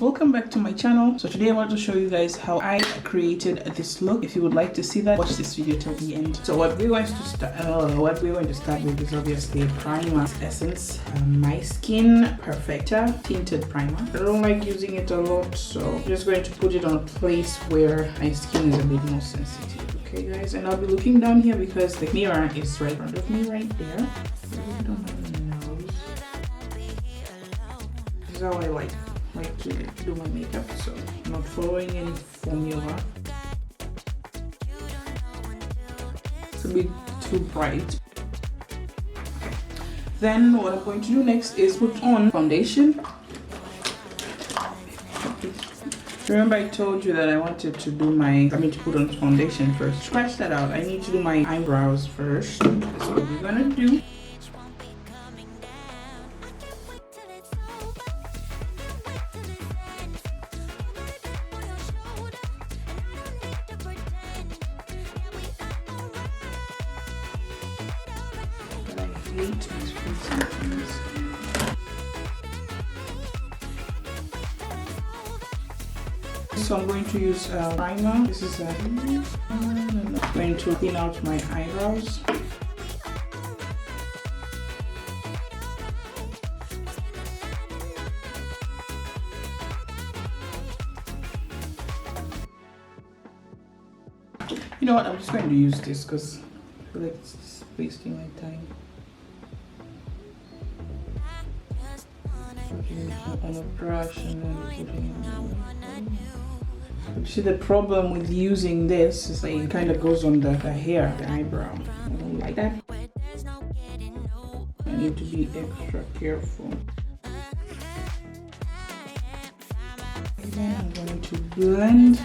welcome back to my channel. So today I want to show you guys how I created this look. If you would like to see that, watch this video till the end. So what we're going to start with is obviously a primer essence, My Skin Perfecta tinted primer. I don't like using it a lot, so I'm just going to put it on a place where my skin is a bit more sensitive. Okay guys, and I'll be looking down here because the mirror is right in front of me right there. This is how I like to do my makeup, so I'm not following any formula. It's a bit too bright. Okay. Then what I'm going to do next is put on foundation. Remember I told you that I wanted to do to put on foundation first. Scratch that out. I need to do my eyebrows first. That's what we're gonna do. So I'm going to use a primer. This is I'm going to thin out my eyebrows. You know what? I'm just going to use this because I feel like it's wasting my time. On a brush and then putting it on. See, the problem with using this is like it kind of goes on the hair, the eyebrow. I don't like that. I need to be extra careful. And then I'm going to blend.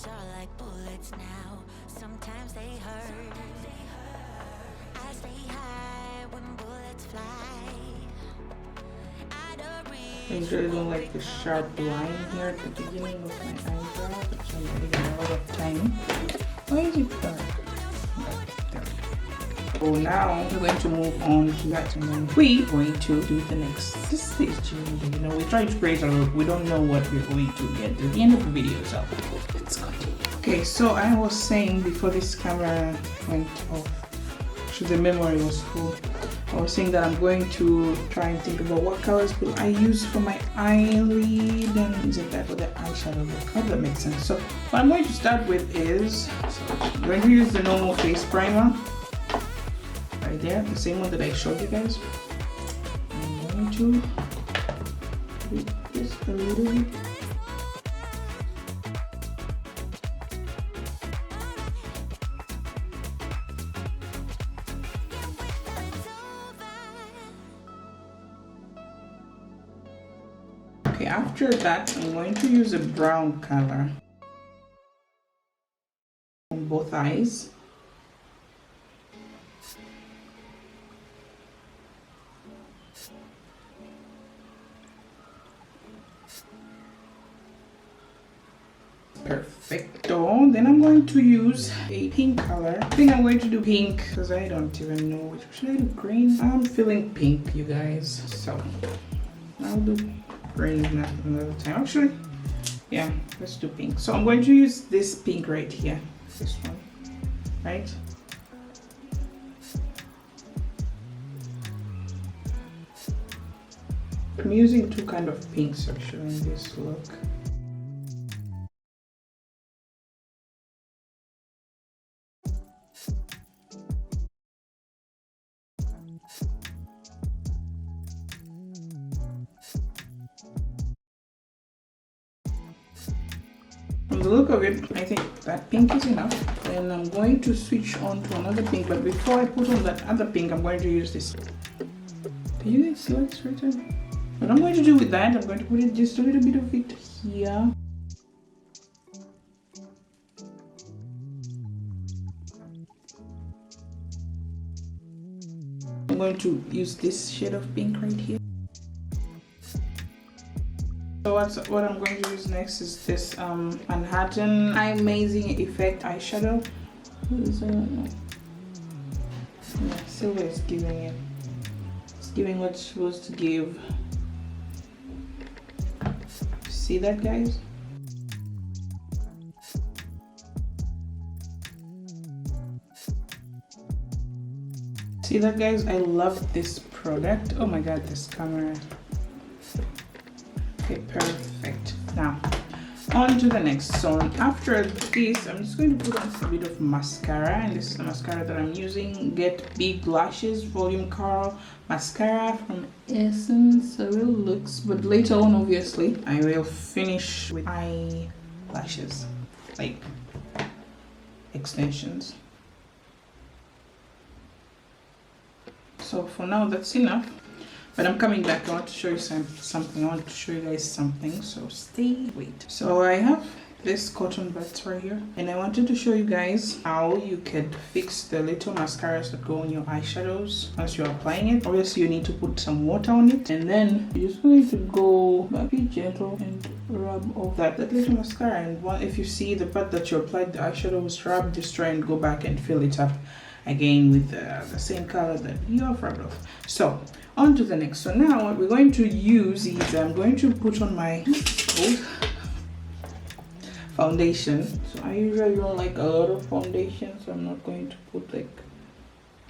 Are like bullets now, sometimes they hurt. I stay high when bullets fly. I usually don't like the sharp line here at the beginning of my eyebrow, but I'm getting a lot of time. Why is it dark? So now we're going to move on to that, and then we're going to do the next stage. You know, we try to create a look. We don't know what we're going to get at the end of the video, so let's continue. Okay, so I was saying before this camera went off, actually the memory was full. I was saying that I'm going to try and think about what colors will I use for my eyelid and use that for the eyeshadow look. How that makes sense. So what I'm going to start with is, I'm going to use the normal face primer. Right there, the same one that I showed you guys. I'm going to do this a little bit. Okay, after that, I'm going to use a brown color on both eyes. Perfecto. Then I'm going to use a pink color. I think I'm going to do pink because I don't even know which. Should I do green? I'm feeling pink, you guys. So I'll do green another time. Actually, yeah, let's do pink. So I'm going to use this pink right here. This one, right? I'm using two kind of pinks actually in this look. From the look of it, I think that pink is enough. Then I'm going to switch on to another pink, but before I put on that other pink, I'm going to use this. Can you guys see what's written? What I'm going to do with that, I'm going to put it just a little bit of it here. I'm going to use this shade of pink right here. So what I'm going to use next is this Manhattan Amazing Effect eyeshadow. Yeah, silver is giving it. It's giving what it's supposed to give. See that, guys? See that, guys? I love this product. Oh my god, this camera. Okay, perfect. Now on to the next. So after this, I'm just going to put on a bit of mascara, and this is the mascara that I'm using. Get Big Lashes Volume Curl Mascara from Essence. So it looks, but later on obviously I will finish with eyelashes, like extensions. So for now that's enough, but I'm coming back. I want to show you something. I want to show you guys something, so wait. So I have this cotton buds right here, and I wanted to show you guys how you can fix the little mascaras that go on your eyeshadows once you're applying it. Obviously you need to put some water on it, and then you're just going to go back, be gentle, and rub off that little mascara. And if you see the part that you applied the eyeshadow was rubbed, just try and go back and fill it up again with the same color that you have rubbed off. So on to the next. So now what we're going to use is I'm going to put on my foundation. So I usually don't like a lot of foundation, so I'm not going to put like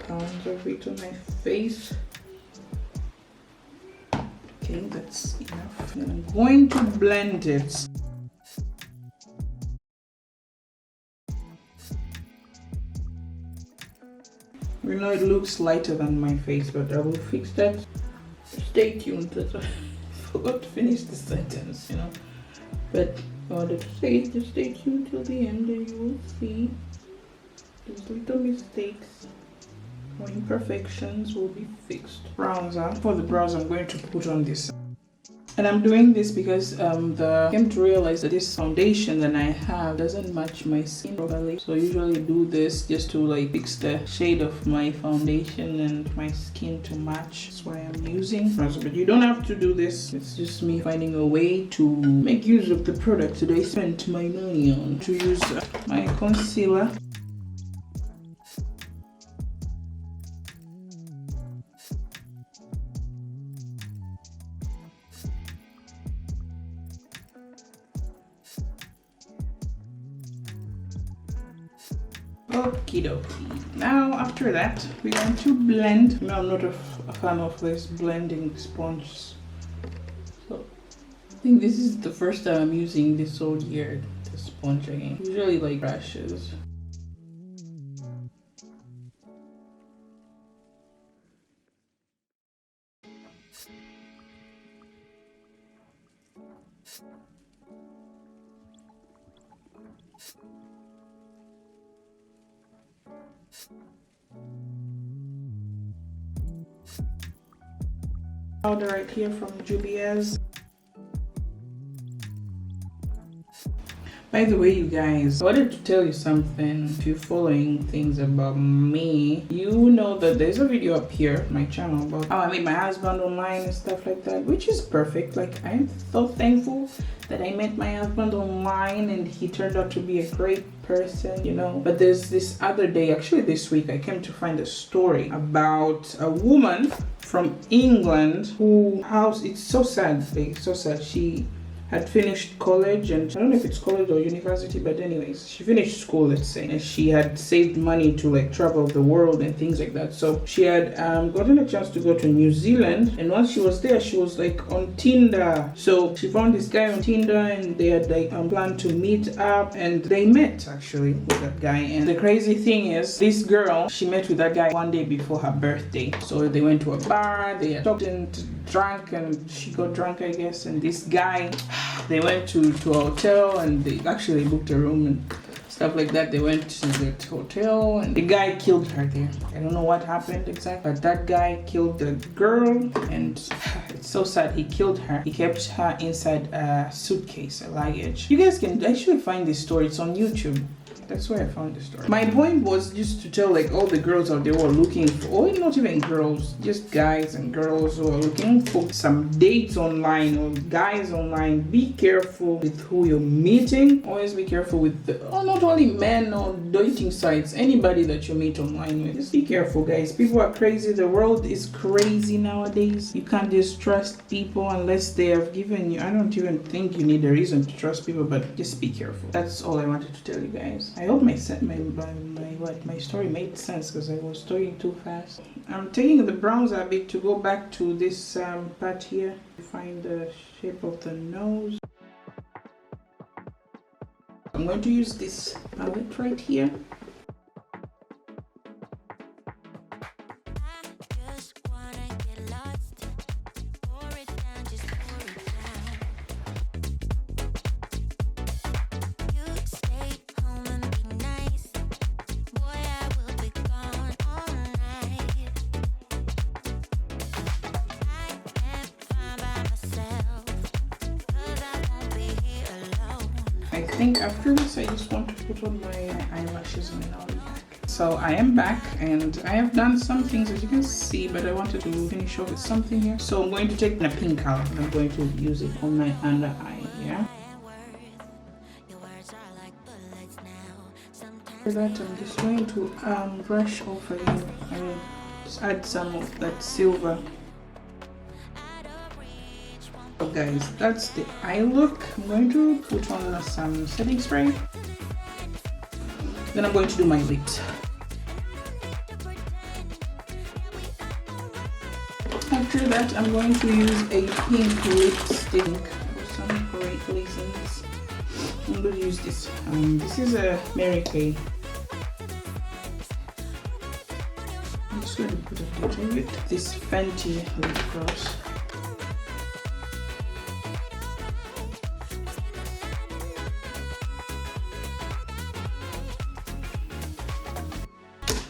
pounds of it on my face. Okay, that's enough. Then I'm going to blend it. You know, it looks lighter than my face, but I will fix that. Stay tuned. That's why I forgot to finish the sentence, you know. But I wanted to say it, just stay tuned till the end and you will see those little mistakes or imperfections will be fixed. Bronzer. For the brows, I'm going to put on this. And I'm doing this because I came to realize that this foundation that I have doesn't match my skin properly. So I usually do this just to like fix the shade of my foundation and my skin to match. That's why I'm using bronzer. But you don't have to do this. It's just me finding a way to make use of the product that I spent my money on. To use my concealer. Okie dokie. Now after that we're going to blend. No, I'm not a fan of this blending sponge. So I think this is the first time I'm using this whole year, the sponge again. Usually like brushes. Powder right here from Julia's. By the way, you guys, I wanted to tell you something. If you're following things about me, you know that there's a video up here on my channel about how I met my husband online and stuff like that, which is perfect. Like, I'm so thankful that I met my husband online and he turned out to be a great person, you know. But there's this other day, actually this week, I came to find a story about a woman from England who it's so sad, like, so sad. She had finished college, and I don't know if it's college or university, but anyways, she finished school, let's say, and she had saved money to like travel the world and things like that. So she had gotten a chance to go to New Zealand, and once she was there, she was like on Tinder. So she found this guy on Tinder, and they had like planned to meet up, and they met actually with that guy. And the crazy thing is, this girl, she met with that guy one day before her birthday. So they went to a bar, they had talked and drank, and she got drunk, I guess, and this guy, they went to a hotel, and they actually booked a room and stuff like that. They went to the hotel, and the guy killed her there. I don't know what happened exactly, but that guy killed the girl, and it's so sad. He killed her. He kept her inside a suitcase, a luggage. You guys can actually find this story. It's on YouTube. That's why I found the story. My point was just to tell like all the girls out there who are looking for, or not even girls, just guys and girls who are looking for some dates online or guys online. Be careful with who you're meeting. Always be careful with not only men or dating sites, anybody that you meet online with. Just be careful, guys. People are crazy. The world is crazy nowadays. You can't just trust people unless they have given you. I don't even think you need a reason to trust people, but just be careful. That's all I wanted to tell you guys. I hope my story made sense because I was talking too fast. I'm taking the bronzer a bit to go back to this part here. Find the shape of the nose. I'm going to use this palette right here. I think after this I just want to put on my eyelashes and then I'll be back. So I am back and I have done some things as you can see, but I wanted to finish off with something here. So I'm going to take a pink color and I'm going to use it on my under eye, yeah? For that I'm just going to brush over here and just add some of that silver. So guys, that's the eye look. I'm going to put on some setting spray. Then I'm going to do my lips. After that, I'm going to use a pink lipstick for some great reasons. I'm going to use this. This is a Mary Kay. I'm just going to put a bit of it. This Fenty lip gloss.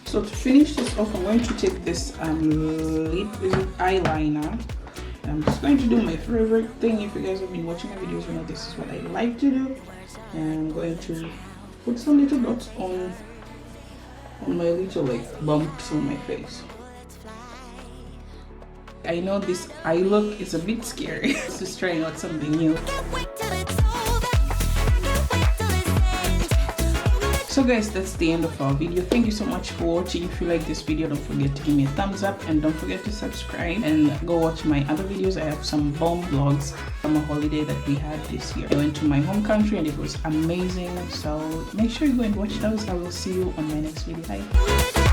So to finish this off, I'm going to take this lip eyeliner. I'm just going to do my favorite thing. If you guys have been watching my videos, you know this is what I like to do. And I'm going to put some little dots on my little like bumps on my face. I know this eye look is a bit scary. Just trying out something new. So guys, that's the end of our video. Thank you so much for watching. If you like this video, don't forget to give me a thumbs up and don't forget to subscribe and go watch my other videos. I have some bomb vlogs from a holiday that we had this year. I went to my home country and it was amazing. So make sure you go and watch those. I will see you on my next video. Bye.